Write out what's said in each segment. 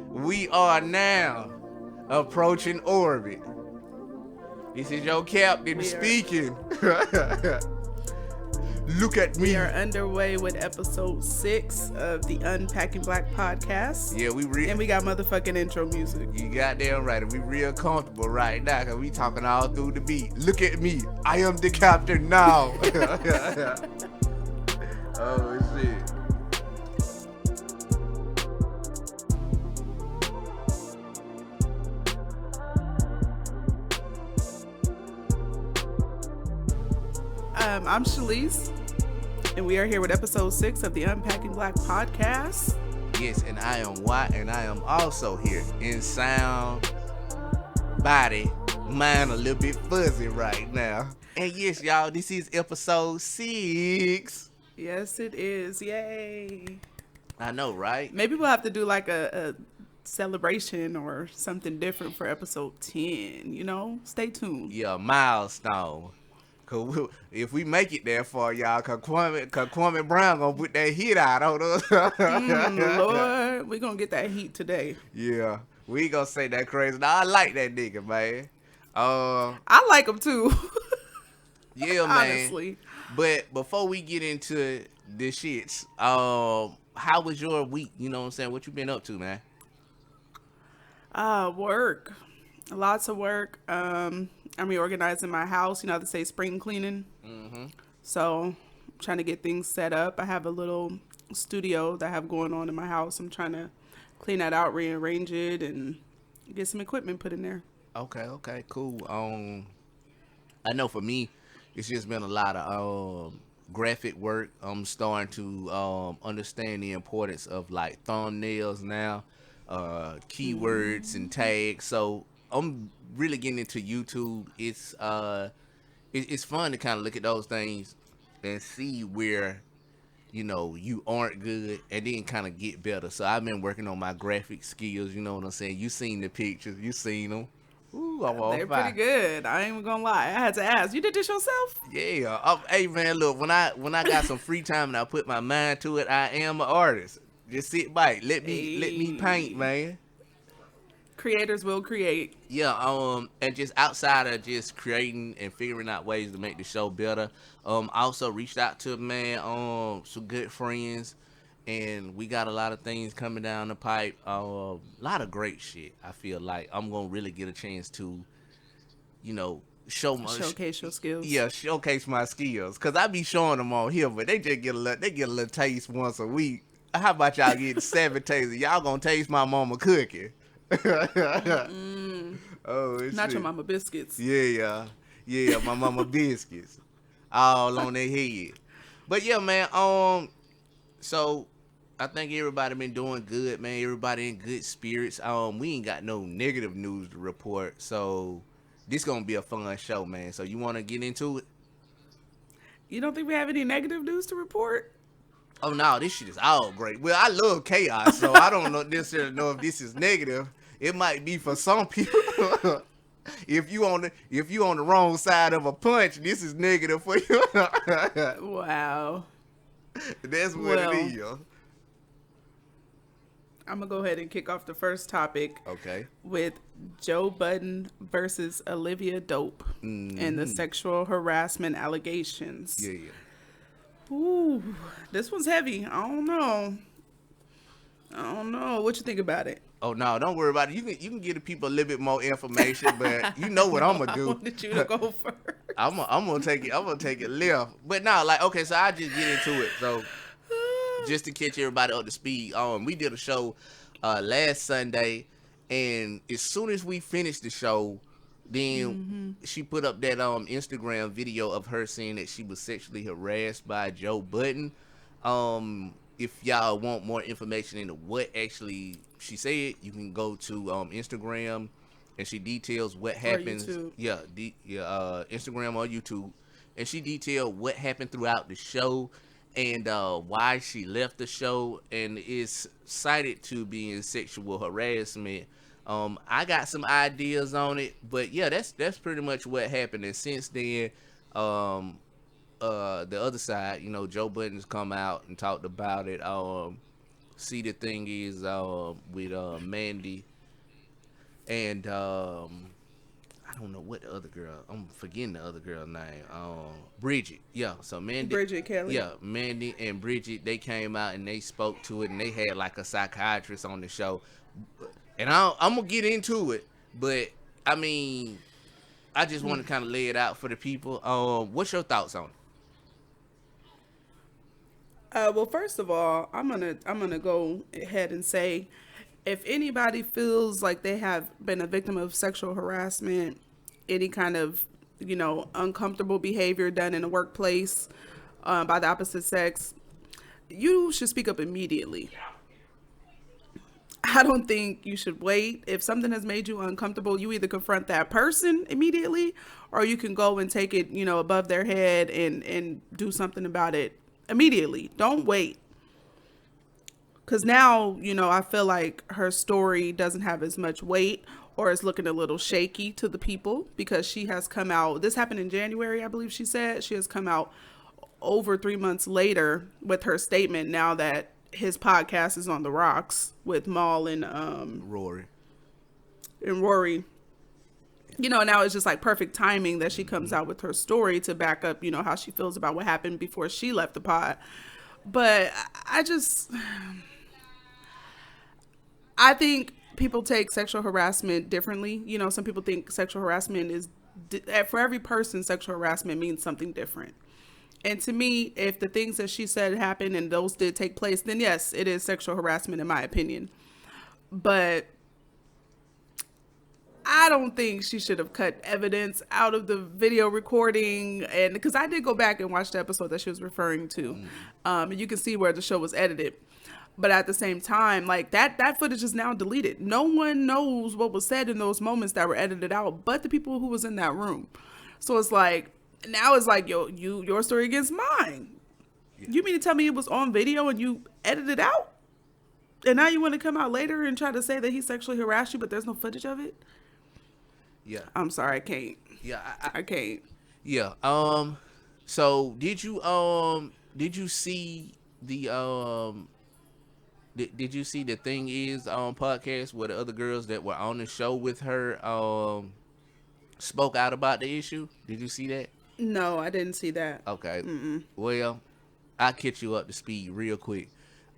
We are now approaching orbit. This is your captain speaking. Look at me. We are underway with episode 6 of the Unpacking Black podcast. Yeah, and we got motherfucking intro music. You goddamn right. And we real comfortable right now because we talking all through the beat. Look at me. I am the captain now. Oh, shit. I'm Shelise, and we are here with episode 6 of the Unpacking Black podcast. Yes, and I am Watt, and I am also here in sound, body, mind a little bit fuzzy right now. And yes, y'all, this is episode 6. Yes, it is. Yay. I know, right? Maybe we'll have to do like a celebration or something different for episode 10, you know? Stay tuned. Yeah, milestone. Cause if we make it there for y'all, cause Kwame Brown gonna put that heat out on us. Lord, we gonna get that heat today. Yeah, we gonna say that crazy. Now I like that nigga, man. I like him too. Yeah, man. Honestly. But before we get into the shits, how was your week? You know what I'm saying? What you been up to, man? Work. Lots of work. I'm reorganizing my house. You know how they say spring cleaning? Mm-hmm. So I'm trying to get things set up. I have a little studio that I have going on in my house. I'm trying to clean that out, rearrange it, and get some equipment put in there. Okay, cool. I know for me, it's just been a lot of graphic work. I'm starting to understand the importance of like thumbnails now, keywords and tags. So I'm really getting into YouTube. It's fun to kind of look at those things and see where, you know, you aren't good and then kind of get better. So I've been working on my graphic skills. You know what I'm saying? You seen the pictures. You seen them. Ooh, they're pretty good. I ain't even gonna lie. I had to ask. You did this yourself? Yeah. Hey man, look, when I got some free time and I put my mind to it, I am an artist. Just sit back. Let me paint, man. Creators will create. Yeah, and just outside of just creating and figuring out ways to make the show better, I also reached out to some good friends, and we got a lot of things coming down the pipe. A lot of great shit. I feel like I'm gonna really get a chance to, you know, showcase your skills. Yeah, showcase my skills, cause I be showing them on here, but they just get a little taste once a week. How about y'all get 7 tastes? Y'all gonna taste my mama cooking. Oh, not your mama biscuits. Yeah, my mama biscuits, all on their head. But yeah, man. So I think everybody been doing good, man. Everybody in good spirits. We ain't got no negative news to report, so this gonna be a fun show, man. So you want to get into it? You don't think we have any negative news to report? Oh no, this shit is all great. Well, I love chaos, so I don't necessarily know if this is negative. It might be for some people. If you on the wrong side of a punch, this is negative for you. Wow. That's what it is. I'm gonna go ahead and kick off the first topic. Okay. With Joe Budden versus Olivia Dope and the sexual harassment allegations. Yeah. Ooh, this one's heavy. I don't know. What you think about it? Oh no, don't worry about it. You can give the people a little bit more information, but you know what I'm gonna do. I wanted you to go first. I'm gonna take it left. But no, like okay, so I just get into it. So just to catch everybody up to speed, we did a show last Sunday, and as soon as we finished the show, then she put up that Instagram video of her saying that she was sexually harassed by Joe Budden. If y'all want more information into what actually she said, you can go to Instagram, and she details what happens. Instagram or YouTube, and she detailed what happened throughout the show and why she left the show, and is cited to being sexual harassment. I got some ideas on it, but yeah, that's pretty much what happened. And since then, the other side, you know, Joe Budden's come out and talked about it. see, the thing is, with Mandy and I don't know what the other girl. I'm forgetting the other girl name. Bridget. Yeah. So Mandy. Bridget Kelly. Yeah, Mandy and Bridget. They came out and they spoke to it, and they had like a psychiatrist on the show. And I'm gonna get into it, but I mean, I just want to kind of lay it out for the people. What's your thoughts on it? Well, first of all, I'm gonna go ahead and say, if anybody feels like they have been a victim of sexual harassment, any kind of, uncomfortable behavior done in the workplace by the opposite sex, you should speak up immediately. I don't think you should wait. If something has made you uncomfortable, you either confront that person immediately, or you can go and take it, above their head and do something about it immediately. Don't wait. Because now, I feel like her story doesn't have as much weight, or is looking a little shaky to the people, because she has come out. This happened in January, I believe she said. She has come out over 3 months later with her statement now that his podcast is on the rocks with Maul and Rory. Now it's just like perfect timing that she comes out with her story to back up, how she feels about what happened before she left the pod. But I think people take sexual harassment differently. Some people think sexual harassment is, for every person, sexual harassment means something different. And to me, if the things that she said happened and those did take place, then yes, it is sexual harassment in my opinion. But I don't think she should have cut evidence out of the video recording. And because I did go back and watch the episode that she was referring to. And you can see where the show was edited. But at the same time, like that footage is now deleted. No one knows what was said in those moments that were edited out, but the people who was in that room. So it's like, now it's like, your story against mine. Yeah. You mean to tell me it was on video and you edited it out? And now you want to come out later and try to say that he sexually harassed you, but there's no footage of it? Yeah. I'm sorry, I can't. Yeah, I can't. Yeah. So did you see the Did you see the Thing Is podcast where the other girls that were on the show with her spoke out about the issue? Did you see that? No, I didn't see that. Okay. Well, I'll catch you up to speed real quick.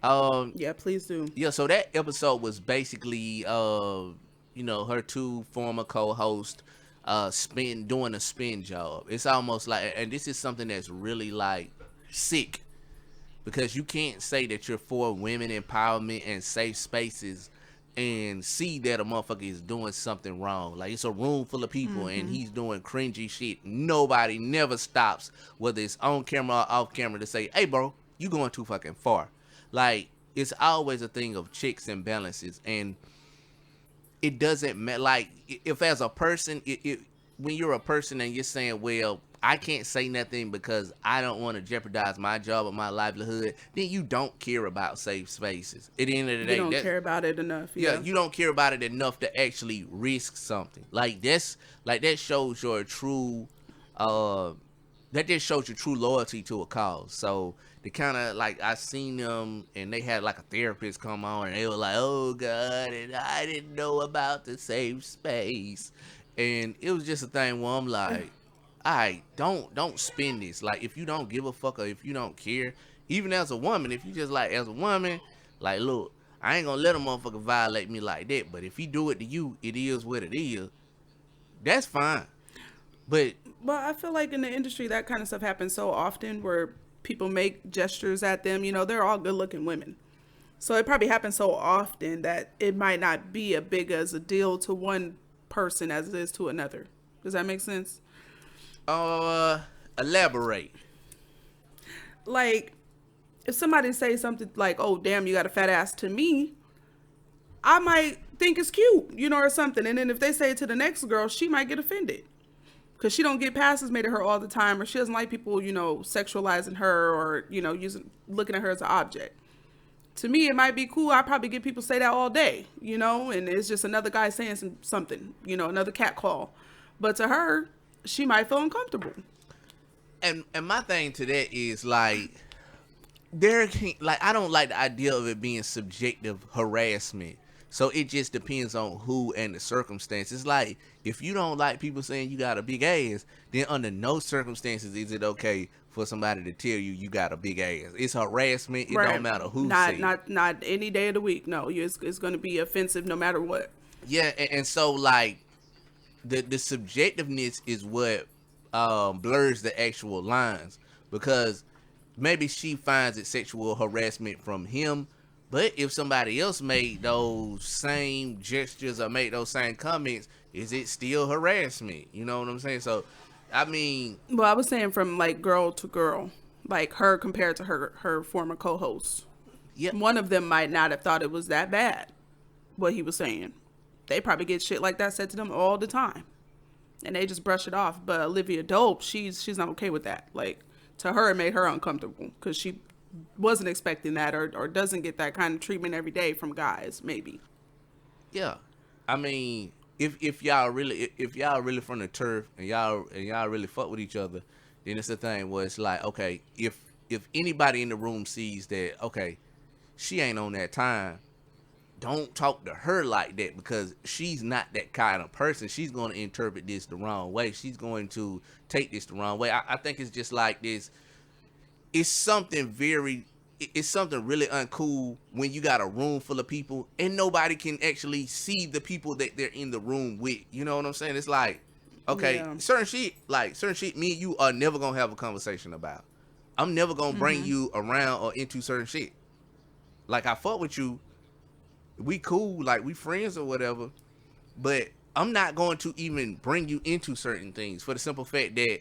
Yeah, please do. Yeah, so that episode was basically her two former co-hosts doing a spin job. It's almost like, and this is something that's really like sick, because you can't say that you're for women empowerment and safe spaces and see that a motherfucker is doing something wrong. Like, it's a room full of people and he's doing cringy shit. Nobody never stops, whether it's on camera or off camera, to say, hey bro, you going too fucking far. Like, it's always a thing of checks and balances, and it doesn't matter. Like, if as a person, when you're a person and you're saying, well, I can't say nothing because I don't want to jeopardize my job or my livelihood, then you don't care about safe spaces. At the end of the day, you don't care about it enough. Yeah, you don't care about it enough to actually risk something. That shows your true that just shows your true loyalty to a cause. So they kind of, like, I seen them and they had like a therapist come on and they were like, oh God, and I didn't know about the safe space. And it was just a thing where I'm like, all right, don't spin this. Like, if you don't give a fuck or if you don't care, even as a woman, if you just like, as a woman, like, look, I ain't gonna let a motherfucker violate me like that. But if he do it to you, it is what it is. That's fine. But well, I feel like in the industry that kind of stuff happens so often, where people make gestures at them. They're all good looking women. So it probably happens so often that it might not be as big as a deal to one person as it is to another. Does that make sense? Elaborate. Like, if somebody say something like, oh damn, you got a fat ass, to me, I might think it's cute, or something. And then if they say it to the next girl, she might get offended because she don't get passes made at her all the time, or she doesn't like people, sexualizing her, or, looking at her as an object. To me, it might be cool. I probably get people say that all day, and it's just another guy saying something, another cat call. But to her, she might feel uncomfortable. And my thing to that is, like, there can like I don't like the idea of it being subjective harassment. So it just depends on who and the circumstances. Like if you don't like people saying you got a big ass, then under no circumstances is it okay for somebody to tell you got a big ass. It's harassment. It don't matter who not says. not any day of the week. No, it's going to be offensive no matter what. Yeah, and so like the subjectiveness is what blurs the actual lines, because maybe she finds it sexual harassment from him, but if somebody else made those same gestures or made those same comments, is it still harassment? You know what I'm saying? So, I mean, well, I was saying from like girl to girl, like her compared to her former co-host. yeah, One of them might not have thought it was that bad, what he was saying. They probably get shit like that said to them all the time, and they just brush it off. But Olivia Dope, she's not okay with that. Like, to her, it made her uncomfortable because she wasn't expecting that, or doesn't get that kind of treatment every day from guys, maybe. yeah. I mean, if y'all really from the turf and y'all really fuck with each other, then it's the thing where it's like, okay, if anybody in the room sees that, okay, she ain't on that time, don't talk to her like that, because she's not that kind of person. She's going to interpret this the wrong way. She's going to take this the wrong way. I think it's just like this. It's something really uncool when you got a room full of people and nobody can actually see the people that they're in the room with. You know what I'm saying? It's like, okay, Yeah. certain shit, me and you are never going to have a conversation about. I'm never going to bring you around or into certain shit. Like, I fuck with you. We cool, like we friends or whatever, but I'm not going to even bring you into certain things for the simple fact that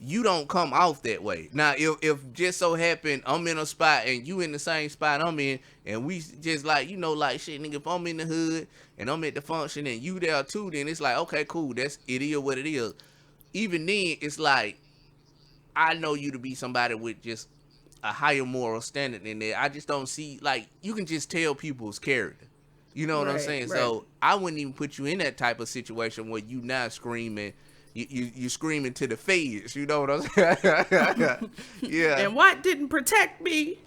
you don't come off that way. Now, if just so happen I'm in a spot and you in the same spot I'm in, and we just like, like shit, nigga, if I'm in the hood and I'm at the function and you there too, then it's like, okay, cool, it is what it is. Even then, it's like, I know you to be somebody with just a higher moral standard than that. I just don't see, like, you can just tell people's character. You know what I'm saying? Right. So I wouldn't even put you in that type of situation where you not screaming, you screaming to the feds. You know what I'm saying? Yeah. And what didn't protect me?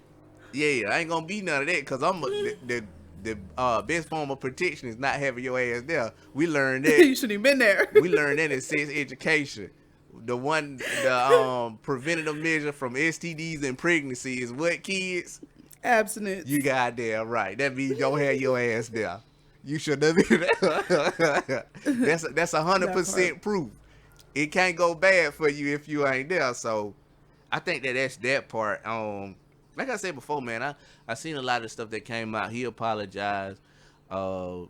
Yeah, I ain't gonna be none of that, because I'm the best form of protection is not having your ass there. We learned that. You shouldn't have been there. We learned that in sex education. The preventative measure from STDs and pregnancy is what, kids? Abstinence. You goddamn right. That means don't have your ass there. You should have been there. That's 100% proof. It can't go bad for you if you ain't there. So I think that's that part. Like I said before, man, I seen a lot of stuff that came out. He apologized. He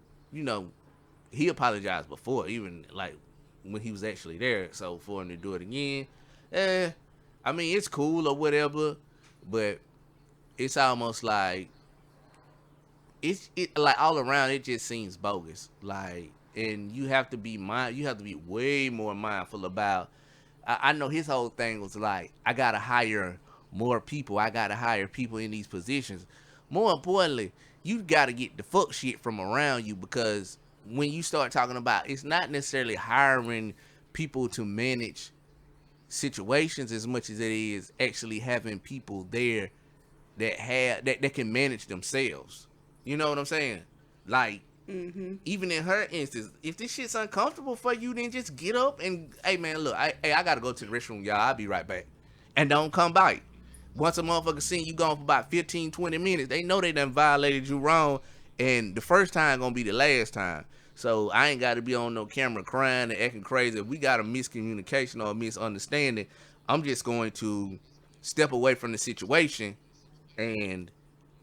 apologized before, even like when he was actually there. So for him to do it again, I mean, it's cool or whatever, but it's almost like it like all around it just seems bogus. Like, and you have to be way more mindful about. I know his whole thing was like, I gotta hire more people. I gotta hire people in these positions. More importantly, you gotta get the fuck shit from around you, because when you start talking about, it's not necessarily hiring people to manage situations as much as it is actually having people there that can manage themselves. You know what I'm saying? Like, even in her instance, if this shit's uncomfortable for you, then just get up and, hey man, look, I gotta go to the restroom, y'all. I'll be right back. And don't come back. Once a motherfucker see you gone for about 15, 20 minutes, they know they done violated you wrong, and the first time gonna be the last time. So I ain't got to be on no camera crying and acting crazy. If we got a miscommunication or a misunderstanding, I'm just going to step away from the situation, and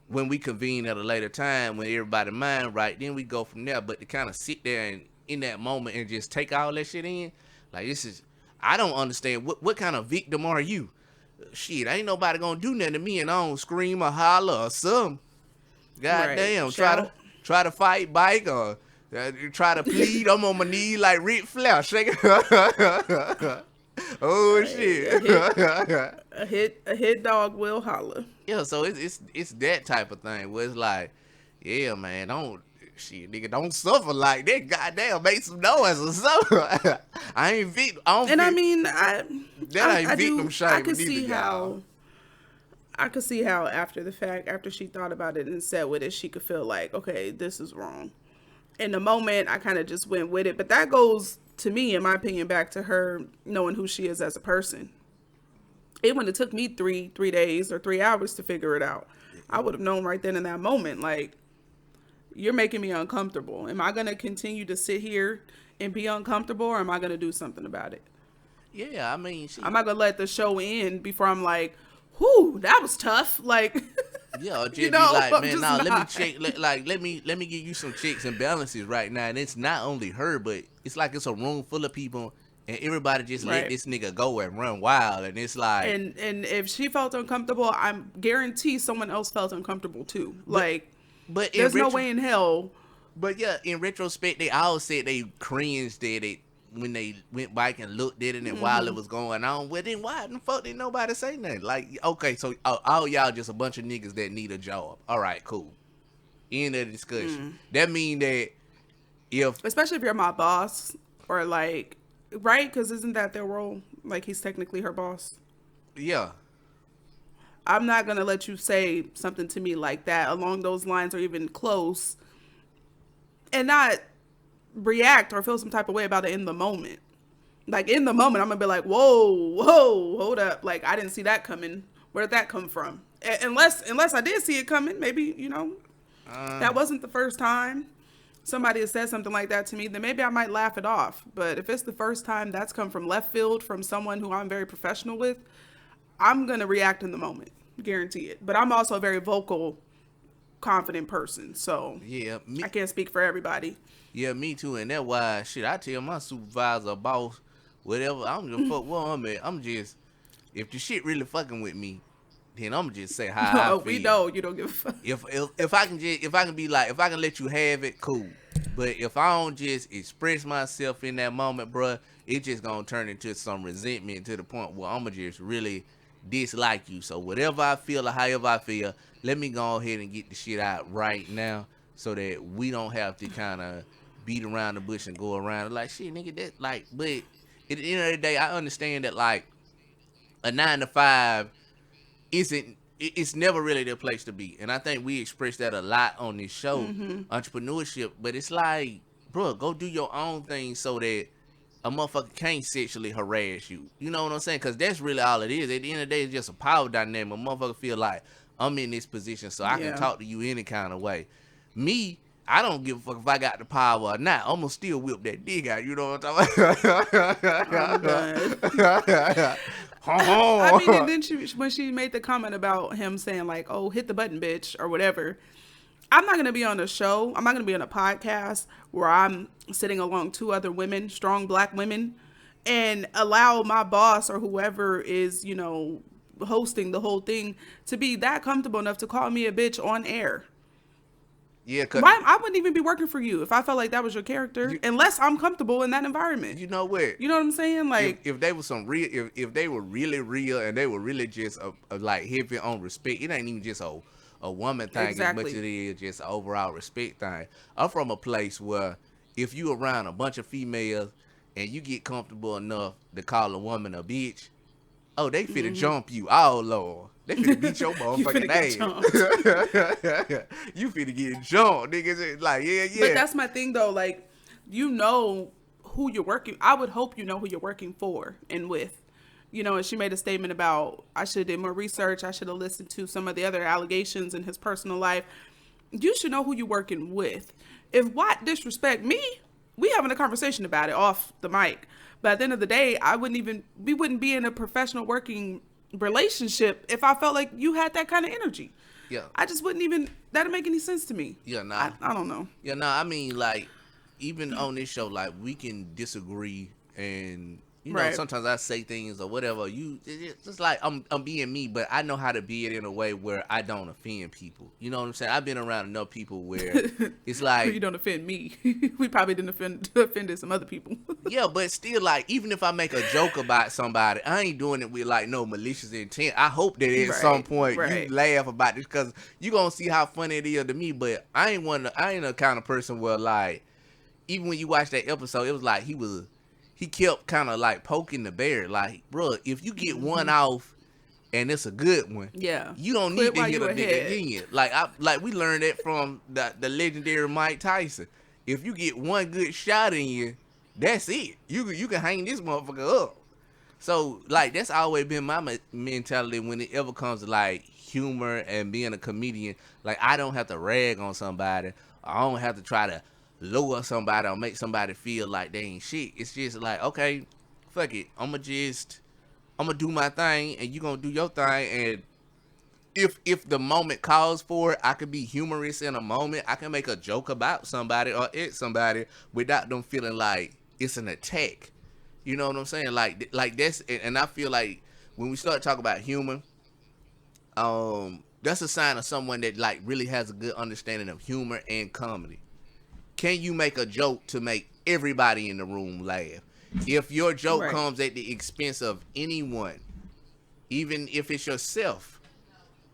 when we convene at a later time, when everybody mind right, then we go from there. But to kind of sit there and in that moment and just take all that shit in, like, I don't understand. What kind of victim are you? Shit, ain't nobody gonna do nothing to me and I don't scream or holler or something. Goddamn, try to fight bike or try to plead. I'm on my knee like Ric Flair, shaking. Oh shit! A hit dog will holler. Yeah, so it's that type of thing where it's like, yeah, man, don't suffer like that. Goddamn, make some noise or something. I ain't victim. I mean, I victim shaming. I can see how. I could see how after the fact, after she thought about it and sat with it, she could feel like, okay, this is wrong. In the moment, I kind of just went with it. But that goes, to me, in my opinion, back to her knowing who she is as a person. It wouldn't have took me three days or 3 hours to figure it out. I would have known right then in that moment, like, you're making me uncomfortable. Am I going to continue to sit here and be uncomfortable, or am I going to do something about it? Yeah, I mean, I'm not going to let the show end before I'm like, whew, that was tough. Like, yeah, just you know, be like, I'm man, just nah, let me not. check, let me give you some checks and balances right now. And it's not only her, but it's like it's a room full of people, and everybody just let Right. this nigga go and run wild. And it's like, And if she felt uncomfortable, I'm guarantee someone else felt uncomfortable too. Like, but in there's no way in hell. But yeah, in retrospect, they all said they cringed at it when they went back and looked at it, and while it was going on. Well, then why the fuck didn't nobody say nothing? Like, okay, so all y'all just a bunch of niggas that need a job. All right, cool. End of the discussion. That mean that if Especially if you're my boss, or like, right? Because isn't that their role? Like, he's technically her boss. yeah, I'm not gonna let you say something to me like that along those lines, or even close, and not react or feel some type of way about it in the moment. Like, in the moment, I'm gonna be like, whoa, hold up. Like, I didn't see that coming. Where did that come from? Unless I did see it coming, maybe, that wasn't the first time somebody has said something like that to me, then maybe I might laugh it off. But if it's the first time that's come from left field, from someone who I'm very professional with, I'm gonna react in the moment, guarantee it. But I'm also a very vocal, confident person, so yeah, I can't speak for everybody. yeah, me too. And that's why shit, I tell my supervisor, boss, whatever. I don't give a fuck where I'm at. I'm just, if the shit really fucking with me, then I'm just say how I feel. We know you don't give a fuck. If I can be like, if I can let you have it, cool. But if I don't just express myself in that moment, bruh, it just gonna turn into some resentment to the point where I'ma just really dislike you. So whatever I feel or however I feel, let me go ahead and get the shit out right now, so that we don't have to kind of beat around the bush and go around like shit, nigga. That like, but at the end of the day, I understand that like a 9 to 5 isn't. It's never really the place to be, and I think we express that a lot on this show, entrepreneurship. But it's like, bro, go do your own thing so that a motherfucker can't sexually harass you. You know what I'm saying? Because that's really all it is. At the end of the day, it's just a power dynamic. A motherfucker feel like I'm in this position, so I can talk to you any kind of way. Me, I don't give a fuck if I got the power or not. I'm gonna still whip that dick out. You know what I'm talking about? I mean, and then when she made the comment about him saying like, "Oh, hit the button, bitch," or whatever. I'm not gonna be on a show. I'm not gonna be on a podcast where I'm sitting along two other women, strong black women, and allow my boss or whoever is, hosting the whole thing to be that comfortable enough to call me a bitch on air. Yeah, cause I wouldn't even be working for you if I felt like that was your character, unless I'm comfortable in that environment. you know what? You know what I'm saying? Like, if they were some real, if they were really real and they were really just like heavy on respect, it ain't even just a woman thing Exactly. as much as it is just an overall respect thing. I'm from a place where if you around a bunch of females and you get comfortable enough to call a woman a bitch, oh, they finna jump you. Oh, Lord. They finna beat your motherfucking ass. You finna get jumped, niggas. It's like, yeah. But that's my thing, though. Like, who you're working. I would hope you know who you're working for and with. And she made a statement about, I should have did more research. I should have listened to some of the other allegations in his personal life. You should know who you're working with. If Watt disrespect me, we having a conversation about it off the mic. But at the end of the day, we wouldn't be in a professional working relationship if I felt like you had that kind of energy. Yeah. I just wouldn't even, that'd make any sense to me. Yeah, nah. I don't know. Yeah, nah, I mean, like, even on this show, like, we can disagree and, Right. sometimes I say things or whatever. It's just like I'm being me, but I know how to be it in a way where I don't offend people. You know what I'm saying? I've been around enough people where it's like... You don't offend me. We probably didn't offended some other people. Yeah, but still, like, even if I make a joke about somebody, I ain't doing it with, like, no malicious intent. I hope that at some point you laugh about this, because you gonna see how funny it is to me, but I ain't the kind of person where, like, even when you watch that episode, it was like he kept kind of, like, poking the bear. Like, bro, if you get one off, and it's a good one. Yeah. You don't Quit need to while hit you a nigga ahead. again. Like we learned that from the legendary Mike Tyson. If you get one good shot in you, that's it. You can hang this motherfucker up. So like that's always been my mentality when it ever comes to like humor and being a comedian. Like I don't have to rag on somebody. I don't have to try to lower somebody or make somebody feel like they ain't shit. It's just like, okay, fuck it. I'ma do my thing and you gonna do your thing. And if the moment calls for it, I could be humorous in a moment. I can make a joke about somebody or at somebody without them feeling like it's an attack. You know what I'm saying? Like that's, and I feel like when we start talking about humor, that's a sign of someone that like really has a good understanding of humor and comedy. Can you make a joke to make everybody in the room laugh? If your joke Right. comes at the expense of anyone, even if it's yourself,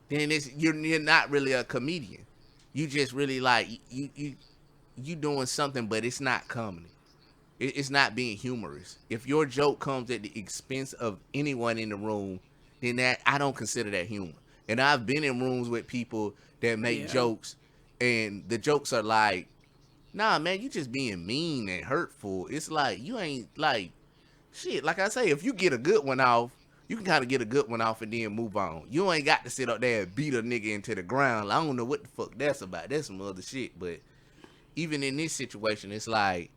then you're not really a comedian. You just really like you doing something, but it's not comedy. It's not being humorous. If your joke comes at the expense of anyone in the room, then that I don't consider that humor. And I've been in rooms with people that make Yeah. jokes, and the jokes are like, nah, man, you just being mean and hurtful. It's like you ain't like shit. Like I say, if you get a good one off, you can kind of get a good one off and then move on. You ain't got to sit up there and beat a nigga into the ground. I don't know what the fuck that's about. That's some other shit. But even in this situation, it's like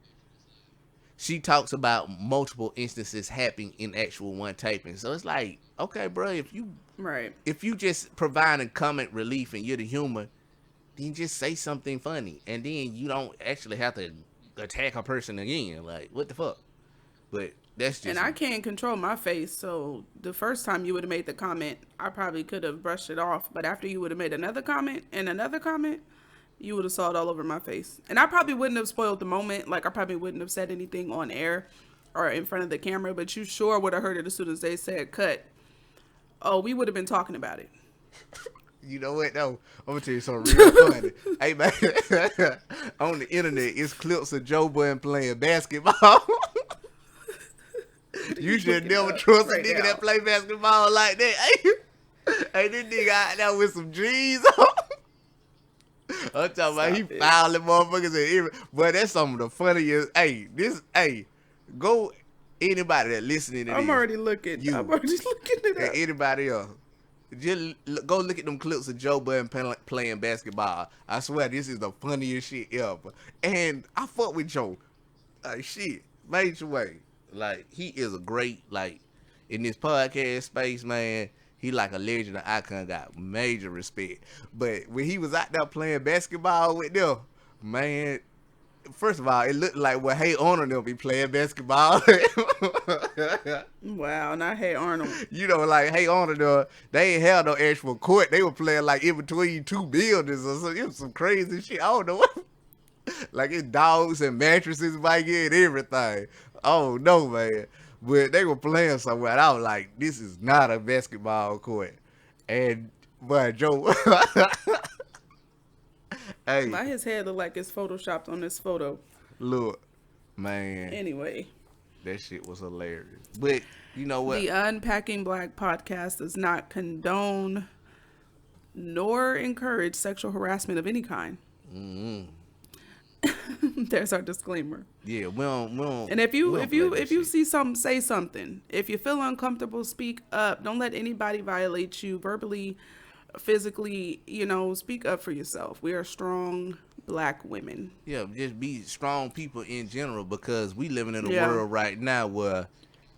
she talks about multiple instances happening in actual one taping. So it's like, okay, bro, Right. if you just providing comic relief and you're the humor, then just say something funny, and then you don't actually have to attack a person again. Like, what the fuck? But that's just. And I can't control my face, so the first time you would have made the comment, I probably could have brushed it off. But after you would have made another comment and another comment, you would have saw it all over my face. And I probably wouldn't have spoiled the moment. Like, I probably wouldn't have said anything on air or in front of the camera, but you sure would have heard it as soon as they said cut. Oh, we would have been talking about it. You know what though? I'm gonna tell you something real funny. Hey man, on the internet, it's clips of Joe Budden playing basketball. You should never trust a nigga that play basketball like that. Hey, this nigga out there with some G's on. I'm talking about he fouling motherfuckers and every. But that's some of the funniest. Go anybody that listening to this. I'm already looking it And up. anybody else. Just go look at them clips of Joe Budden playing basketball. I swear this is the funniest shit ever. And I fuck with Joe. Shit, major way. Like he is a great in this podcast space, man. He like a legend, an icon, got major respect. But when he was out there playing basketball with them, man. First of all, it looked like what Hey Arnold them be playing basketball. Wow, not Hey Arnold. You know, like Hey Arnold, they ain't had no actual court. They were playing like in between two buildings or something. It was some crazy shit. I don't know what. Like it's dogs and mattresses back here and everything. Oh no, man. But they were playing somewhere. And I was like, this is not a basketball court. And but Joe. Hey, Why his head look like it's photoshopped on this photo? look, man, Anyway, that shit was hilarious. But you know what? the Unpacking Black podcast does not condone nor encourage sexual harassment of any kind. Mm-hmm. There's our disclaimer. Yeah, we don't. And if we you don't if you play that if you shit. see something, say something. If you feel uncomfortable, speak up. Don't let anybody violate you verbally, physically. Speak up for yourself. We are strong Black women. Yeah, just be strong people in general because we living in a Yeah. world right now where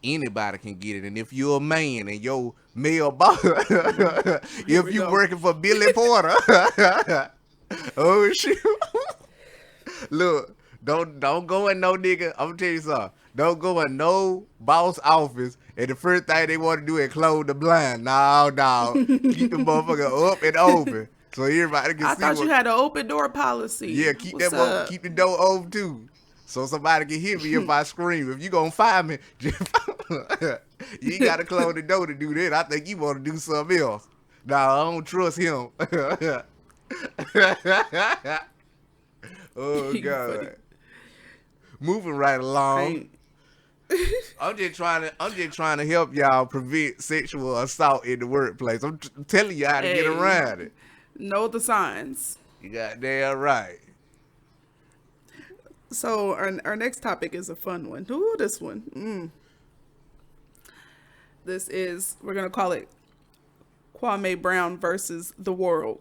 anybody can get it. And if you're a man and your male boss, if you go. working for Billy Porter, oh shoot. Look, don't go in no nigga. I'm gonna tell you something. Don't go in no boss office and the first thing they want to do is close the blind. No, keep the motherfucker up and open so everybody can I see. thought you had an open door policy. Yeah, keep What's that mother, up? keep the door open too, so somebody can hear me if I scream. If you gonna fire me, just you ain't gotta close the door to do that. I think you want to do something else. Nah, I don't trust him. Oh You God. funny. Moving right along. Right. I'm just trying to help y'all prevent sexual assault in the workplace. I'm telling you how to get around it. Know the signs. You got damn right. So our next topic is a fun one. Ooh, this one. This is, we're gonna call it Kwame Brown versus the world.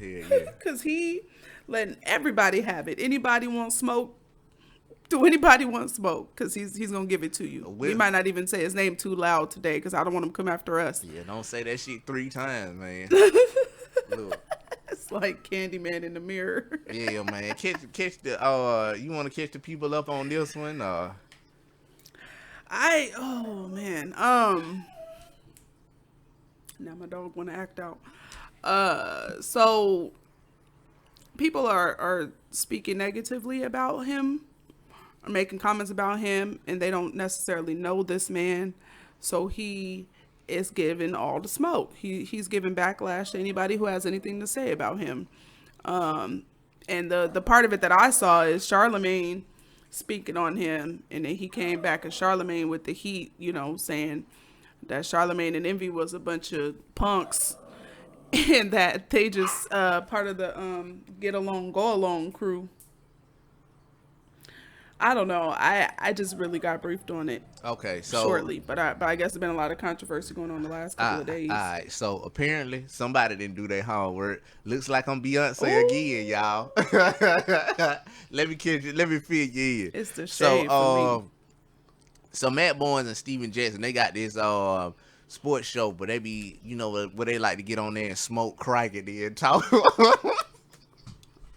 Yeah, yeah. Cause he letting everybody have it. Anybody want smoke? Do anybody want smoke? Cause he's gonna give it to you. We might not even say his name too loud today, cause I don't want him to come after us. Yeah, don't say that shit 3 times, man. Look. It's like Candyman in the mirror. Yeah, man. Catch the you want to catch the people up on this one? Oh man. Now my dog want to act out. So people are speaking negatively about him, or making comments about him, and they don't necessarily know this man. So he is giving all the smoke. He's giving backlash to anybody who has anything to say about him. And the part of it that I saw is Charlamagne speaking on him, and then he came back, and Charlamagne with the heat, saying that Charlamagne and Envy was a bunch of punks, and that they just part of the get along, go along crew. I don't know. I just really got briefed on it. Okay, so shortly, but I guess there's been a lot of controversy going on the last couple of days. All right, so apparently somebody didn't do their homework. Looks like I'm Beyonce again, y'all. Let me catch you. Let me fill you in. It's the shade for me. So Matt Barnes and Steven Jackson, they got this sports show, but they be, where they like to get on there and smoke crack and then talk.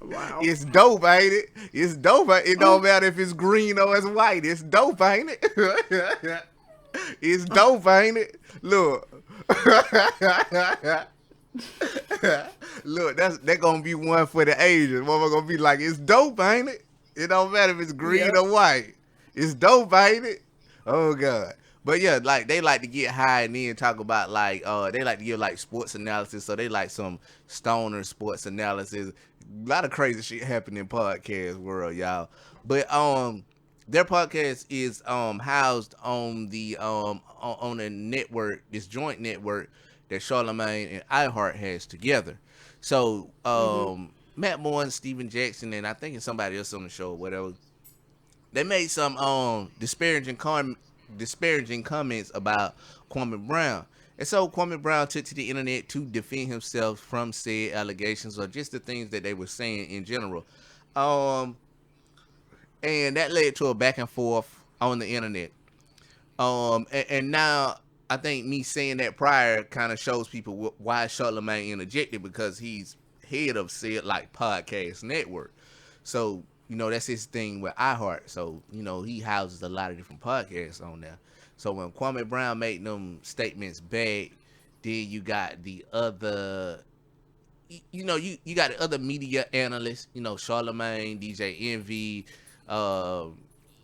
Wow. It's dope, ain't it? It's dope. It don't matter if it's green or it's white. It's dope, ain't it? It's dope, ain't it? Look. Look, that's gonna be one for the Asians. What we're gonna be like, it's dope, ain't it? It don't matter if it's green or white. It's dope, ain't it? Oh God. But yeah, like they like to get high and then talk about like they like to give like sports analysis. So they like some stoner sports analysis. A lot of crazy shit happening in podcast world, y'all. But their podcast is housed on the on a network, this joint network that Charlamagne and iHeart has together. So Matt Barnes, Steven Jackson, and I think it's somebody else on the show or whatever, they made some disparaging comments about Kwame Brown. And so Kwame Brown took to the internet to defend himself from said allegations or just the things that they were saying in general. And that led to a back and forth on the internet. And now I think me saying that prior kind of shows people why Charlamagne interjected, because he's head of said like podcast network. So, that's his thing with iHeart. So, he houses a lot of different podcasts on there. So when Kwame Brown made them statements back, then you got the other, you got the other media analysts, Charlamagne, DJ Envy,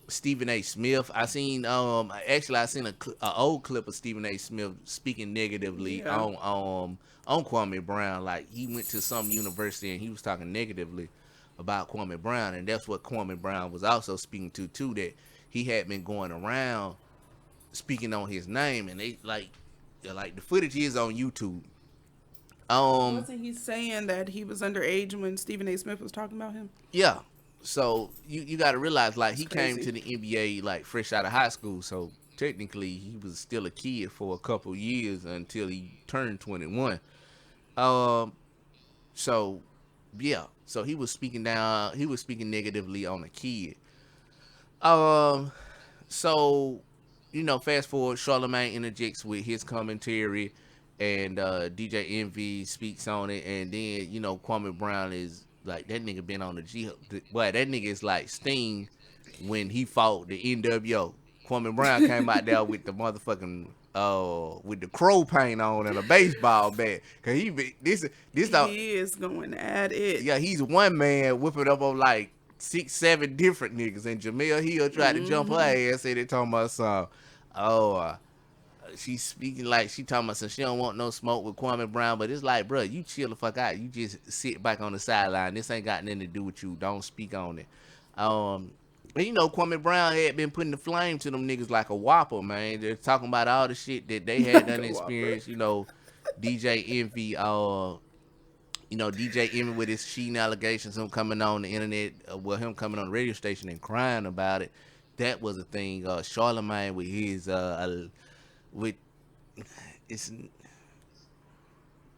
Stephen A. Smith. I seen I seen an old clip of Stephen A. Smith speaking negatively on Kwame Brown. Like he went to some university and he was talking negatively about Kwame Brown, and that's what Kwame Brown was also speaking to too, that he had been going around speaking on his name, and they like the footage is on YouTube. Wasn't he saying that he was underage when Stephen A. Smith was talking about him? Yeah. So you got to realize, like, he came to the NBA like fresh out of high school, so technically he was still a kid for a couple years until he turned 21. So yeah, so he was speaking negatively on a kid. So fast forward, Charlamagne interjects with his commentary, and DJ Envy speaks on it, and then Kwame Brown is like, that nigga been on the G. Boy, that nigga is like Sting when he fought the NWO. Kwame Brown came out there with the motherfucking with the crow paint on and a baseball bat. Cause he is going at it. Yeah, he's one man whipping up on like 6-7 different niggas, and Jamel Hill tried to jump her ass, and they talking about some. She's speaking like she talking about some, she don't want no smoke with Kwame Brown, but it's like, bro, you chill the fuck out. You just sit back on the sideline. This ain't got nothing to do with you. Don't speak on it. And Kwame Brown had been putting the flame to them niggas like a whopper, man. They're talking about all the shit that they had Like done a whopper. experience. DJ Envy, DJ Envy with his cheating allegations, him coming on the internet, him coming on the radio station and crying about it. That was a thing. Charlamagne with his with it's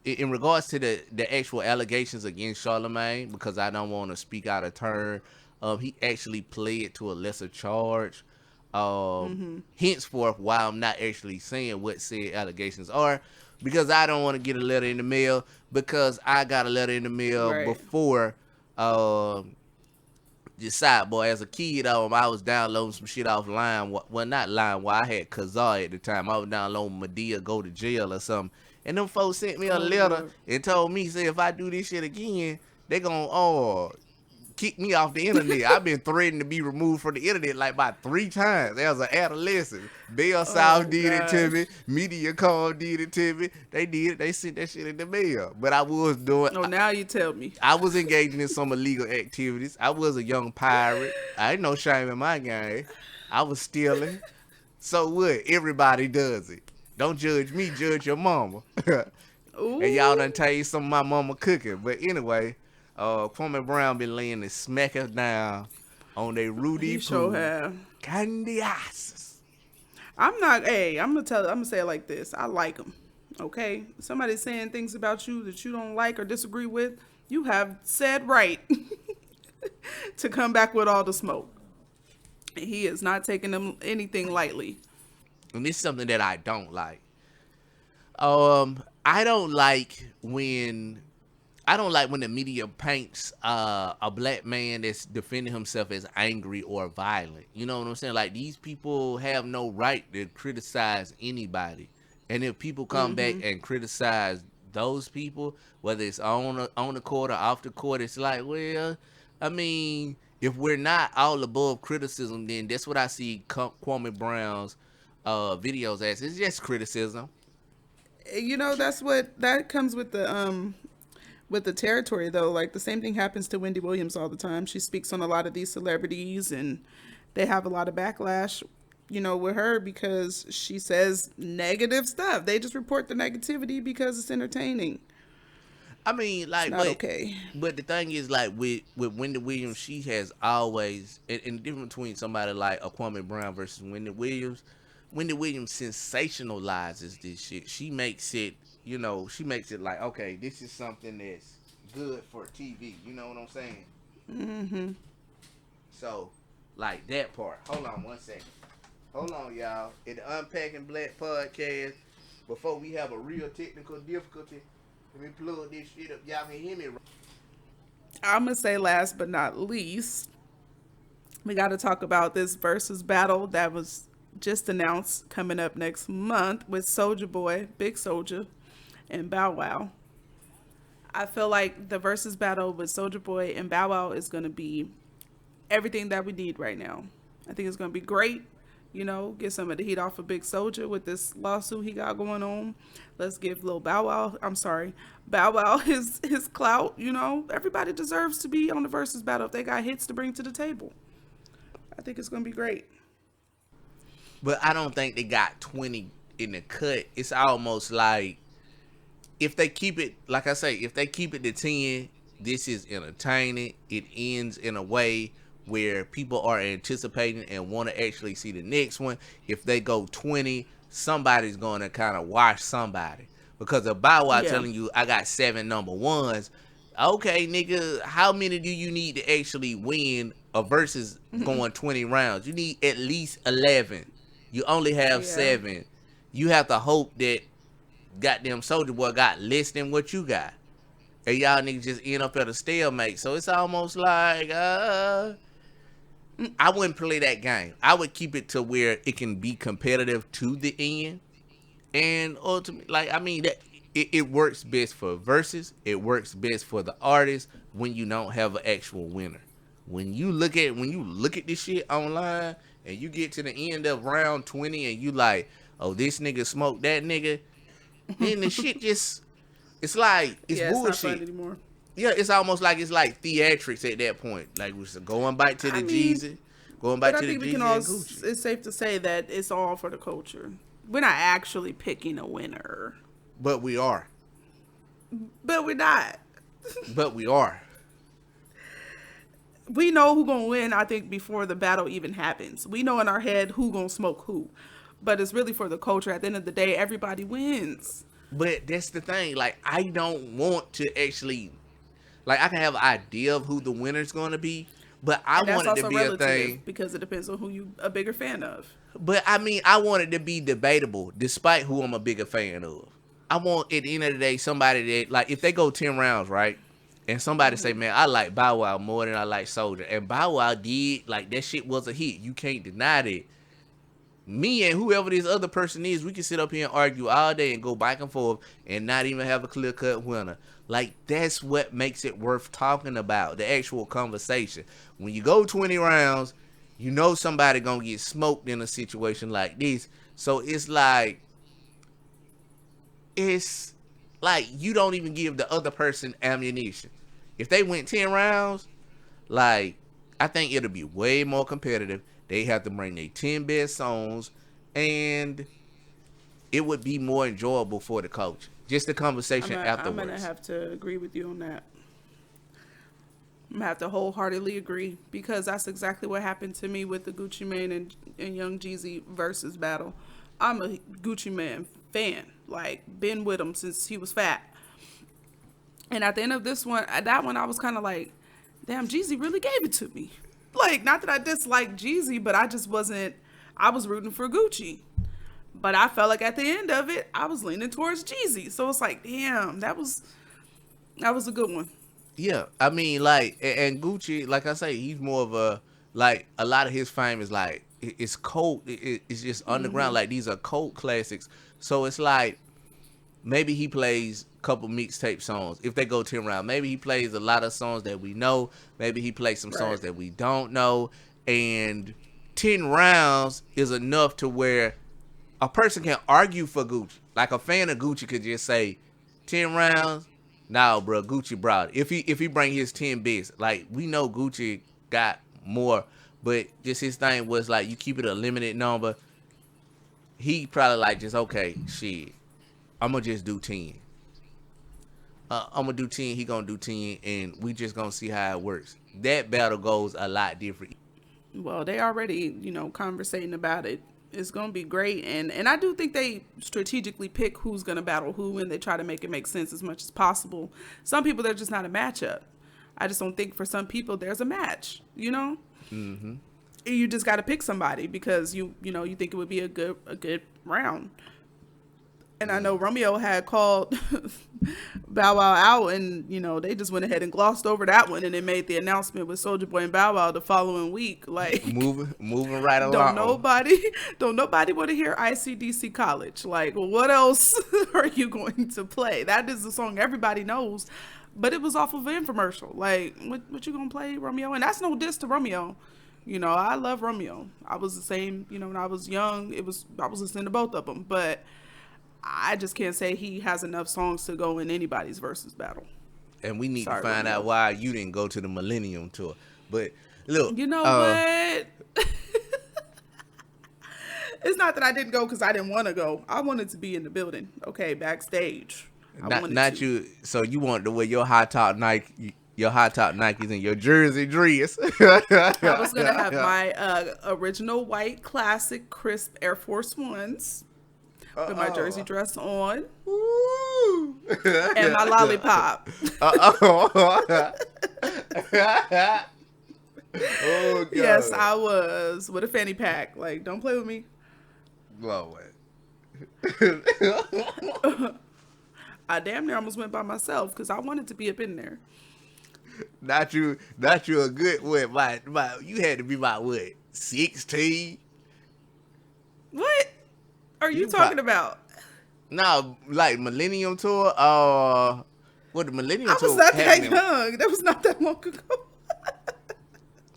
in regards to the actual allegations against Charlamagne, because I don't want to speak out of turn. He actually pled to a lesser charge. Henceforth, while I'm not actually saying what said allegations are, because I don't want to get a letter in the mail, because I got a letter in the mail Right. before. Just side boy, as a kid, I was downloading some shit offline. Well, not line. Well, I had Kazaa at the time. I was downloading Medea Go to Jail or something. And them folks sent me a letter Lord. and told me, say, if I do this shit again, they gonna kick me off the internet. I've been threatened to be removed from the internet like about 3 times as an adolescent. Bell South did it to me. MediaCom did it to me. They did it. They sent that shit in the mail. But I was doing. Oh, now you tell me. I was engaging in some illegal activities. I was a young pirate. I ain't no shame in my game. I was stealing. So what? Everybody does it. Don't judge me, judge your mama. Ooh. And y'all done taste some of my mama cooking. But anyway, Kwame Brown been laying the smacker down on they Rudy You sure have. Candiasis. I'm gonna say it like this. I like them. Okay? Somebody saying things about you that you don't like or disagree with, you have said right to come back with all the smoke. He is not taking them anything lightly. And this is something that I don't like. I don't like when the media paints a black man that's defending himself as angry or violent. You know what I'm saying? Like, these people have no right to criticize anybody. And if people come back and criticize those people, whether it's on the court or off the court, it's like, well, I mean, if we're not all above criticism, then that's what I see Kwame Brown's videos as. It's just criticism. That comes with the territory, though. Like, the same thing happens to Wendy Williams all the time. She speaks on a lot of these celebrities, and they have a lot of backlash, with her, because she says negative stuff. They just report the negativity because it's entertaining. I mean, like, It's not okay. But the thing is, like, with Wendy Williams, she has always, and the difference between somebody like a Kwame Brown versus Wendy Williams sensationalizes this shit. She makes it, like, okay, this is something that's good for TV. You know what I'm saying? Mm-hmm. So, like, that part. Hold on one second. Hold on, y'all. In the Unpacking Black podcast, before we have a real technical difficulty, let me plug this shit up. Y'all can hear me. I'm going to say last but not least, we got to talk about this versus battle that was just announced coming up next month with Soulja Boy, Big Soulja, and Bow Wow. I feel like the versus battle with Soulja Boy and Bow Wow is going to be everything that we need right now. I think it's going to be great. Get some of the heat off of Big Soulja with this lawsuit he got going on. Let's give Bow Wow his clout. Everybody deserves to be on the versus battle if they got hits to bring to the table. I think it's going to be great. But I don't think they got 20 in the cut. It's almost like, if they keep it, like I say, if they keep it to 10, this is entertaining. It ends in a way where people are anticipating and want to actually see the next one. If they go 20, somebody's going to kind of watch somebody. Because a Bow Wow telling you, I got 7 number ones. Okay, nigga, how many do you need to actually win a versus going 20 rounds? You need at least 11. You only have 7. You have to hope that goddamn Soulja Boy got less than what you got. And y'all niggas just end up at a stalemate. So it's almost like, I wouldn't play that game. I would keep it to where it can be competitive to the end. And ultimately, like, I mean, that it works best for versus. It works best for the artist when you don't have an actual winner. When you look at this shit online and you get to the end of round 20 and you like, oh, this nigga smoked that nigga, then the shit just, it's like, it's bullshit. It's not fun anymore. Yeah, it's almost like it's like theatrics at that point. Like, we're going back to the Jeezy. Going But back I to the think we can Jeezy all. and Gucci. It's safe to say that it's all for the culture. We're not actually picking a winner, But we are. but we're not. But we are. We know who gonna win. I think before the battle even happens, we know in our head who gonna smoke who. But it's really for the culture. At the end of the day, everybody wins. But that's the thing. Like, I don't want to actually, like, I can have an idea of who the winner's going to be, but I And that's want it to also be relative a thing. because it depends on who you a bigger fan of. But I mean, I want it to be debatable, despite who I'm a bigger fan of. I want, at the end of the day, somebody that, like, if they go 10 rounds, right? And somebody say, man, I like Bow Wow more than I like Soulja. And Bow Wow did, like, that shit was a hit. You can't deny that. Me and whoever this other person is, we can sit up here and argue all day and go back and forth and not even have a clear-cut winner. Like, that's what makes it worth talking about, the actual conversation. When you go 20 rounds, you know somebody gonna get smoked in a situation like this. So it's like you don't even give the other person ammunition. If they went 10 rounds, like, I think it'll be way more competitive. They have to bring their 10 best songs, and it would be more enjoyable for the coach. Just the conversation afterwards. I'm gonna have to agree with you on that. I'm gonna have to wholeheartedly agree because that's exactly what happened to me with the Gucci Mane and Young Jeezy versus battle. I'm a Gucci Mane fan, like been with him since he was fat. And at the end of this one, that one I was kind of like, damn, Jeezy really gave it to me. Like, not that I dislike Jeezy, but I just wasn't, I was rooting for Gucci. But I felt like at the end of it, I was leaning towards Jeezy. So it's like, damn, that was a good one. Yeah, I mean, like, and Gucci, like I say, he's more of a, like, a lot of his fame is like, it's cult, it's just underground. Like, these are cult classics. So it's like, maybe he plays a couple mixtape songs if they go 10 rounds. Maybe he plays a lot of songs that we know. Maybe he plays some songs that we don't know. And 10 rounds is enough to where a person can argue for Gucci. Like, a fan of Gucci could just say, 10 rounds? Nah, bro, Gucci brought it. If he bring his 10 best, like, we know Gucci got more, but just his thing was like, you keep it a limited number. He probably like, just, okay, shit, I'm gonna just do 10. I'm gonna do 10, he gonna do 10, and we just gonna see how it works. That battle goes a lot different. Well, they already, conversating about it. It's going to be great. And I do think they strategically pick who's going to battle who, and they try to make it make sense as much as possible. Some people, they're just not a matchup. I just don't think for some people there's a match, Mm-hmm. You just got to pick somebody because you think it would be a good round. And I know Romeo had called Bow Wow out, and they just went ahead and glossed over that one, and they made the announcement with Soulja Boy and Bow Wow the following week. Like, moving right along. Don't nobody want to hear ICDC College. Like, what else are you going to play? That is the song everybody knows, but it was off of an infomercial. Like, what you gonna play, Romeo? And that's no diss to Romeo. I love Romeo. I was the same. When I was young, I was listening to both of them, but I just can't say he has enough songs to go in anybody's versus battle. And we need to find out why you didn't go to the Millennium Tour. But look, you know what? It's not that I didn't go because I didn't want to go. I wanted to be in the building, okay, backstage. Not you. So you wanted to wear your high top Nikes and your jersey dress. I was gonna have my original white classic crisp Air Force Ones. With my jersey dress on. Ooh. And my lollipop. Oh, God. Yes, I was. With a fanny pack. Like, don't play with me. Lord. I damn near almost went by myself because I wanted to be up in there. Not you a good what? You had to be about what? 16? What are you talking about? No, like Millennium Tour. The Millennium Tour? I was not that young. That was not that long ago.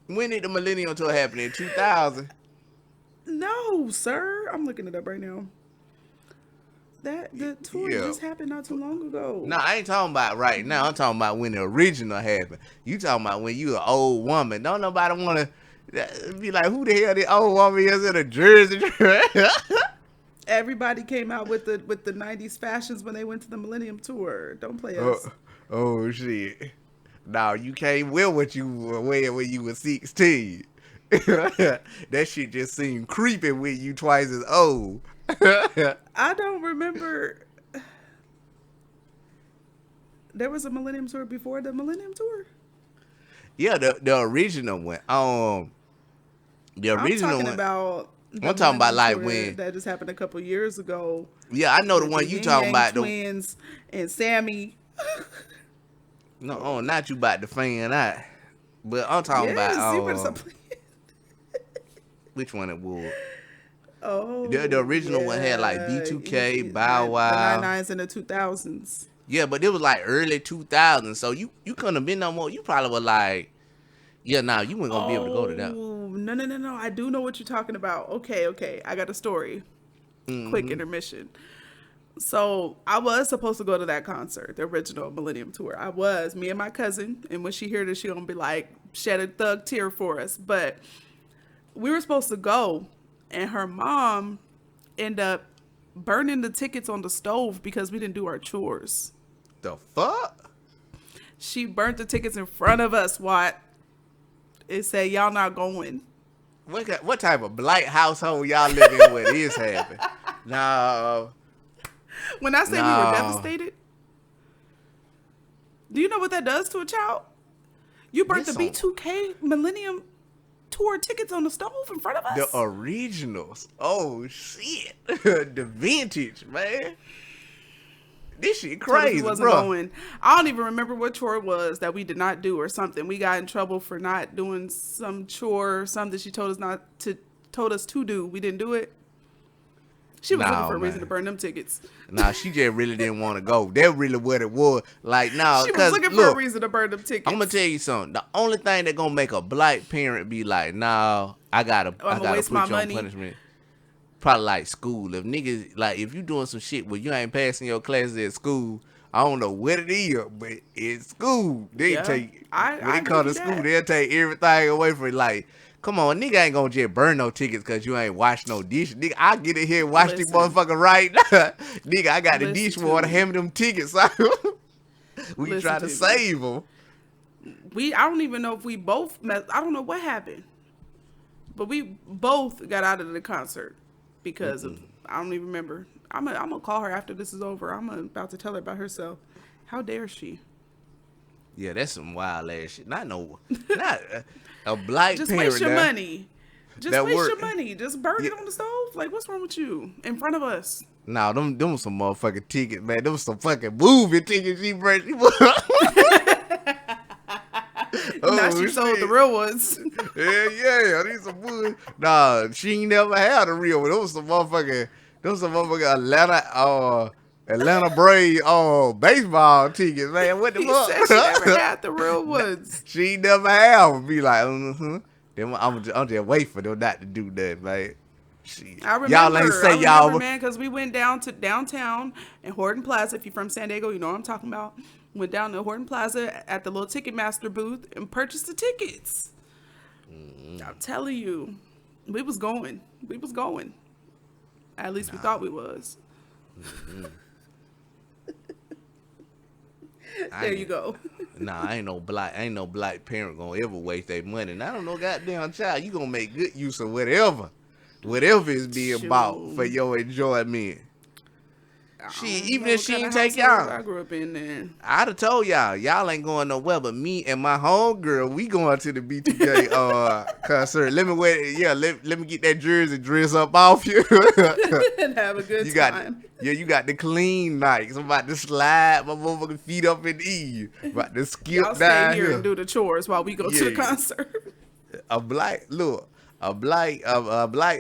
When did the Millennium Tour happen? In 2000? No, sir. I'm looking it up right now. The tour just happened not too long ago. No, I ain't talking about right now. I'm talking about when the original happened. You talking about when you an old woman. Don't nobody want to. That'd be like, who the hell the old woman is in a jersey? Everybody came out with the 90s fashions when they went to the Millennium Tour. Don't play oh, us. oh shit. No, you can't wear what you were wearing when you were 16. That shit just seemed creepy when you twice as old. I don't remember. There was a Millennium Tour before the Millennium Tour. Yeah, the original one. The original I'm talking one. about. I'm talking about Millennium like Tour when. that just happened a couple years ago. Yeah, I know the with one the you Yin talking Yang about. Twins and Sammy. No, not you about to fan out. But I'm talking Yes, you better about stop playing. which one it was. Oh, The original one had like yeah. B2K, Bow The Wow. 99s and the 2000s. Yeah, but it was like early 2000s. So you couldn't have been no more. You probably were like, yeah, nah, you weren't gonna be able to go to that. Oh, no. I do know what you're talking about. Okay. I got a story. Quick intermission. So I was supposed to go to that concert, the original Millennium Tour. I was, me and my cousin. And when she heard it, she gonna be like, shed a thug tear for us. But we were supposed to go, and her mom ended up burning the tickets on the stove because we didn't do our chores. The fuck? She burnt the tickets in front of us, Watt. It said, y'all not going. What type of blight household y'all live in where this happened? No. When I say we No. were devastated, do you know what that does to a child? You burnt the This B2K Millennium Tour tickets on the stove in front of us. The originals. Oh shit. The vintage, man. This shit Told us crazy, we wasn't bro. going. I don't even remember what chore it was that we did not do or something. We got in trouble for not doing some chore or something she told us to do. We didn't do it. She was looking for a reason to burn them tickets. Nah, she just really didn't want to go. That really what it was. Like, nah, She was cause looking for look, a reason to burn them tickets. I'm gonna tell you something. The only thing that gonna make a blight parent be like, nah, I gotta waste put my you money. on punishment. Probably like school. If niggas like, if you doing some shit where you ain't passing your classes at school, I don't know what it is, but it's school. They Yeah. take I when they come to give you school, that. they'll take everything away from it. Like, come on, nigga ain't gonna just burn no tickets because you ain't wash no dishes. Nigga, I get in here and wash this Listen. motherfucker right now. Nigga, I got the Listen dishwater, to me. hand me them tickets. We Listen try to to me. save them. I don't even know if we both met. I don't know what happened, but we both got out of the concert because of, I don't even remember. I'm gonna call her after this is over. I'm about to tell her about herself. How dare she? Yeah, that's some wild ass shit. Not a blight Just parent. waste your now. money. Just That waste work. your money. Just burn it Yeah. on the stove. Like, what's wrong with you? In front of us. Nah, them some motherfucking tickets, man. Them some fucking movie tickets she brought. Now she sold the real ones. Yeah, these some bull. Nah, she ain't never had a real one. Those some motherfucking Atlanta Braves baseball tickets, man. What the He fuck? said she never had the real ones. She ain't never have them. Be like, Then I'm just wait for them not to do that, man. Shit. I remember, Y'all ain't say y'all. man, because we went down to downtown in Horton Plaza. If you're from San Diego, you know what I'm talking about. Went down to Horton Plaza at the little Ticketmaster booth and purchased the tickets. I'm telling you, we was going. At least we thought we was. There you go. Nah, ain't no black parent gonna ever waste their money. And I don't know, goddamn child, you gonna make good use of whatever is being bought for your enjoyment. Shit, even if she ain't take y'all, I grew up in there. I'd have told y'all ain't going nowhere. But me and my homegirl, we going to the B2K concert. Let me get that jersey dress up off you. And have a good you time. You got the clean nights. I'm about to slide my motherfucking feet up in the Eve. About to skip Y'all down stay here here. and do the chores while we go to the Yeah. concert. A black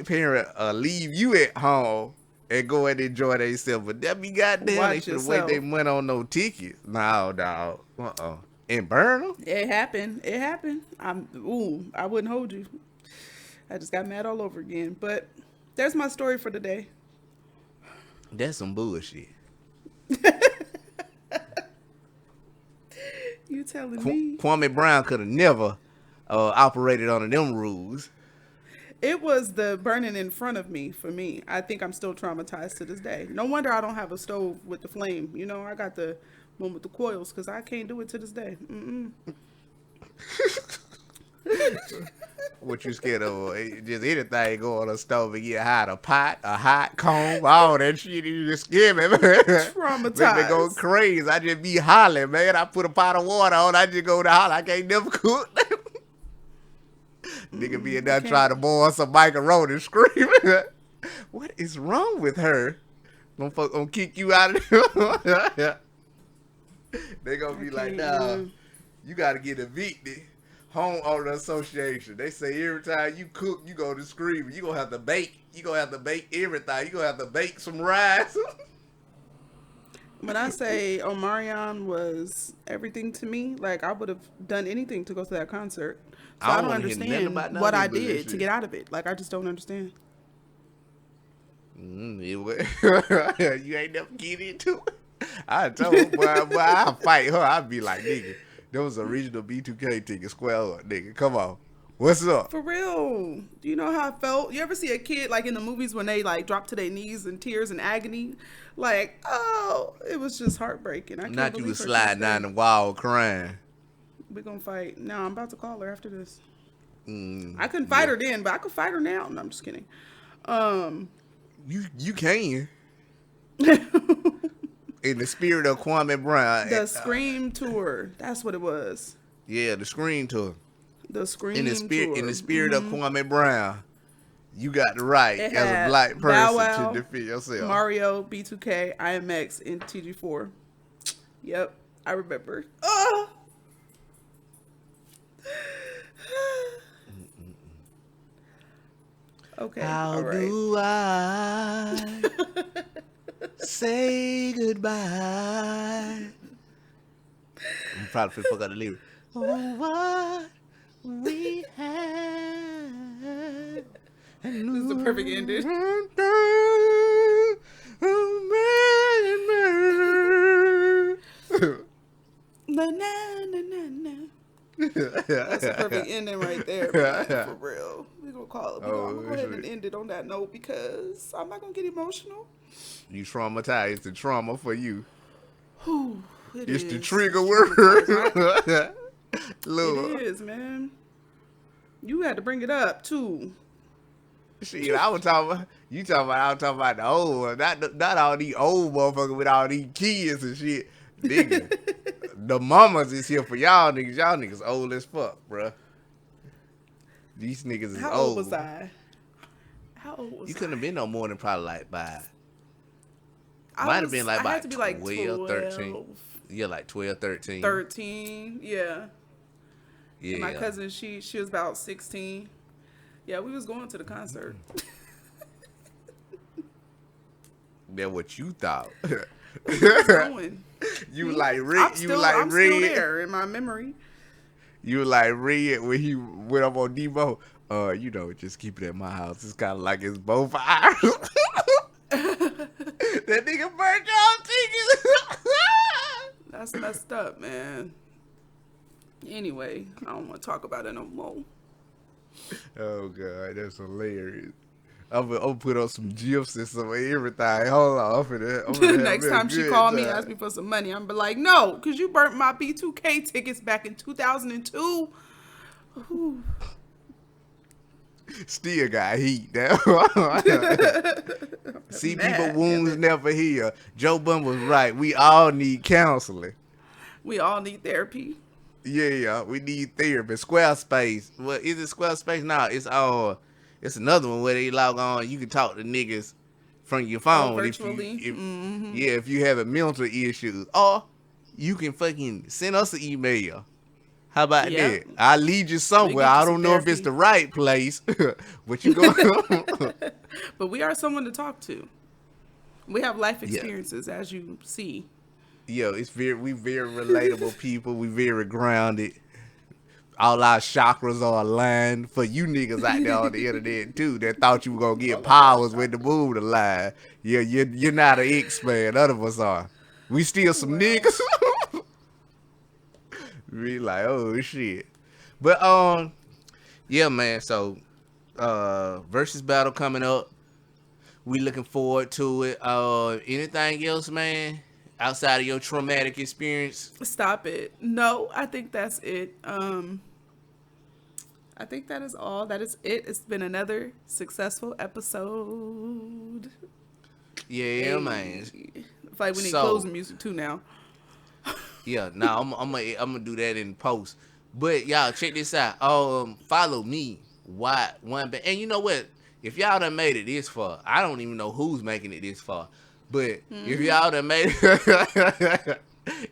parent leave you at home and go and enjoy themselves. But that be goddamn, Watch they should waste yourself. their money on no tickets. No, dog. And burn them? It happened. I wouldn't hold you. I just got mad all over again. But there's my story for the day. That's some bullshit. You telling me? Kwame Brown could have never operated under them rules. It was the burning in front of me for me. I think I'm still traumatized to this day. No wonder I don't have a stove with the flame. You know, I got the one with the coils because I can't do it to this day. What you scared of? Just anything go on a stove and get hot. A pot, a hot comb, all that shit. You just scared me, man. Traumatized. Make me go crazy. I just be hollering, man. I put a pot of water on. I just go to holler. I can't never cook. Nigga be in there trying to boil some macaroni and screaming. What is wrong with her? Them folks gonna kick you out of there. They gonna be like, nah, you gotta get evicted. Homeowner association. They say every time you cook, you go to screaming. You gonna have to bake. You gonna have to bake everything. You gonna have to bake some rice. When I say Omarion was everything to me, like I would have done anything to go to that concert. So I don't understand what I did to get out of it. Like I just don't understand. You ain't never get into it. I told her, boy, I'll fight her. I'd be like, nigga, there was original B2K ticket, square up, nigga. Come on. What's up? For real. Do you know how I felt? You ever see a kid like in the movies when they like drop to their knees in tears and agony? Like, oh, it was just heartbreaking. I can't Not you believe was her sliding down the wall crying. We're gonna fight. No, I'm about to call her after this. I couldn't fight her then, but I could fight her now. No, I'm just kidding. You can. In the spirit of Kwame Brown. The Scream Tour. That's what it was. Yeah, the Scream Tour. The Scream Tour. In the spirit of Mm-hmm. Kwame Brown, you got the right It as a had black Bow person Wow, to defend yourself. Mario, B2K, IMX, and TG4. Yep, I remember. Oh! Okay. How all right. do I say goodbye? I'm probably finna fuck out the lyric. Oh, what we had. This is the perfect ending. Na, na, na, na, na. That's the perfect ending right there, man, for real. We're going to call it. I'm going to go ahead and end it on that note because I'm not going to get emotional. You traumatized. It's the trauma for you. Whew, It's the is. trigger word. It is, man. You had to bring it up, too. Shit, I was talking about, I was talking about the old one. Not all these old motherfuckers with all these kids and shit. Nigga, the mamas is here for y'all niggas. Y'all niggas old as fuck, bruh. These niggas is How old. old was I? How old was You I? couldn't have been no more than probably like 5. I Might have was- been like I about had to be like 12, 13. Yeah, like 12, 13. 13, yeah. Yeah. And my cousin, she was about 16. Yeah, we was going to the concert. That's what you thought. Going. You like I'm Red. still, You like I'm Red. still there in my memory. You like Red when he went up on Debo. You know, just keep it at my house. It's kind of like it's both ours. That nigga burnt y'all tickets. That's messed up, man. Anyway, I don't want to talk about it no more. Oh god, that's hilarious. I'm gonna put up some gifs and some everything. Hold on, I'm finna Next time she called me, asked me for some money, I'm be like, no, because you burnt my B2K tickets back in 2002. Ooh. Still got heat now. See, people Mad, wounds never heal. Joe Budden was right. We all need counseling. We all need therapy. Yeah, we need therapy. Squarespace. What is it? Squarespace? Nah, it's another one where they log on. You can talk to niggas from your phone virtually. if you having mental issues, or you can fucking send us an email. How about Yeah. that? I'll lead you somewhere. get you I some don't know if it's therapy. the right place, but you go. But we are someone to talk to. We have life experiences, as you see. Yo, we very relatable people. We very grounded. All our chakras are aligned. For you niggas out there on the internet too that thought you were gonna get powers when the moon aligned. Yeah, you're not an X-Man. None of us are. We still some niggas. We like, oh shit. But Yeah, man. So, versus battle coming up. We looking forward to it. Anything else, man? Outside of your traumatic experience? Stop it. No, I think that's it. I think that is all. That is it. It's been another successful episode. Yeah, Hey. man. I feel like we need So- closing music too now. Yeah, nah, I'm gonna do that in post. But y'all check this out. Follow me. Why one? And you know what? If y'all done made it this far, I don't even know who's making it this far. But if y'all done made it,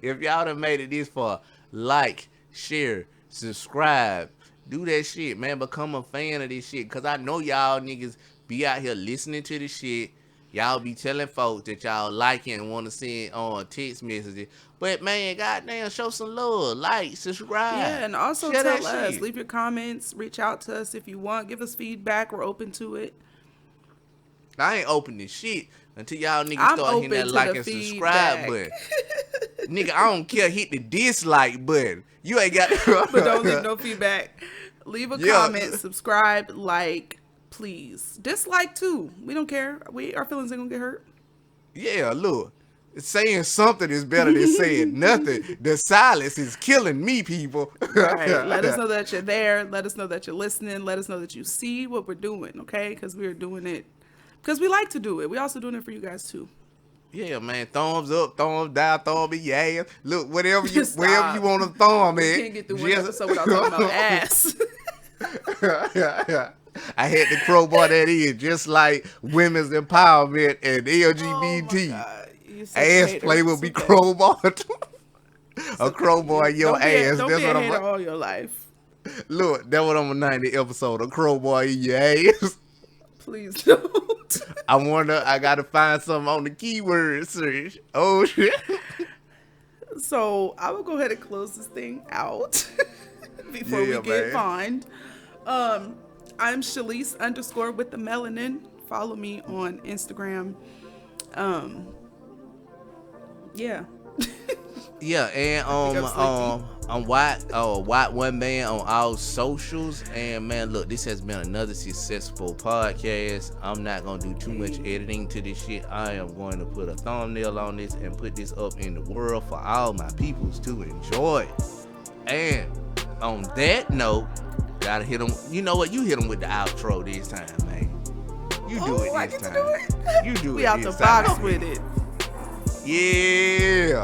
if y'all done made it this far, like, share, subscribe, do that shit, man. Become a fan of this shit, cause I know y'all niggas be out here listening to this shit. Y'all be telling folks that y'all like it and want to send on text messages. But man, goddamn, show some love, like, subscribe. Yeah, and also Share tell that us. shit. Leave your comments. Reach out to us if you want. Give us feedback. We're open to it. I ain't open this shit until y'all niggas I'm start hitting open that to like the and subscribe feedback. button. Nigga, I don't care. Hit the dislike button. You ain't got. But don't leave no feedback. Leave a Yeah. comment. Subscribe. Like, please. Dislike too. We don't care. Our feelings ain't gonna get hurt. Yeah, look. Saying something is better than saying nothing. The silence is killing me, people. Right. Let us know that you're there. Let us know that you're listening. Let us know that you see what we're doing, okay? Because we're doing it because we like to do it. We also doing it for you guys too. Yeah, man. Thumbs up, thumbs down, thumb in your ass. Look, wherever you Stop. want to thumb, We man. can't get through one episode without talking about ass. I had to crowbar that in, just like women's empowerment and LGBT. God. You're such a Ass hater. play will It's be okay. crowbarred. A crowbar in your Don't be ass. Don't That's be what a I'm. hater all your life. Look, that's what I'm gonna name the episode. A crowbar in your ass. Please don't. I wonder. I gotta find something on the keyword search. Oh shit. So I will go ahead and close this thing out before Yeah, we get man. fined. I'm Shelise _ with the melanin. Follow me on Instagram. Yeah. Yeah, and I'm White One Man on all socials. And man, look, this has been another successful podcast. I'm not gonna do too much editing to this shit. I am going to put a thumbnail on this and put this up in the world for all my peoples to enjoy. And on that note, gotta hit them. You know what? You hit them with the outro this time, man. You do it I this get time. to do it. You do We it out this the box time. with it. Yeah.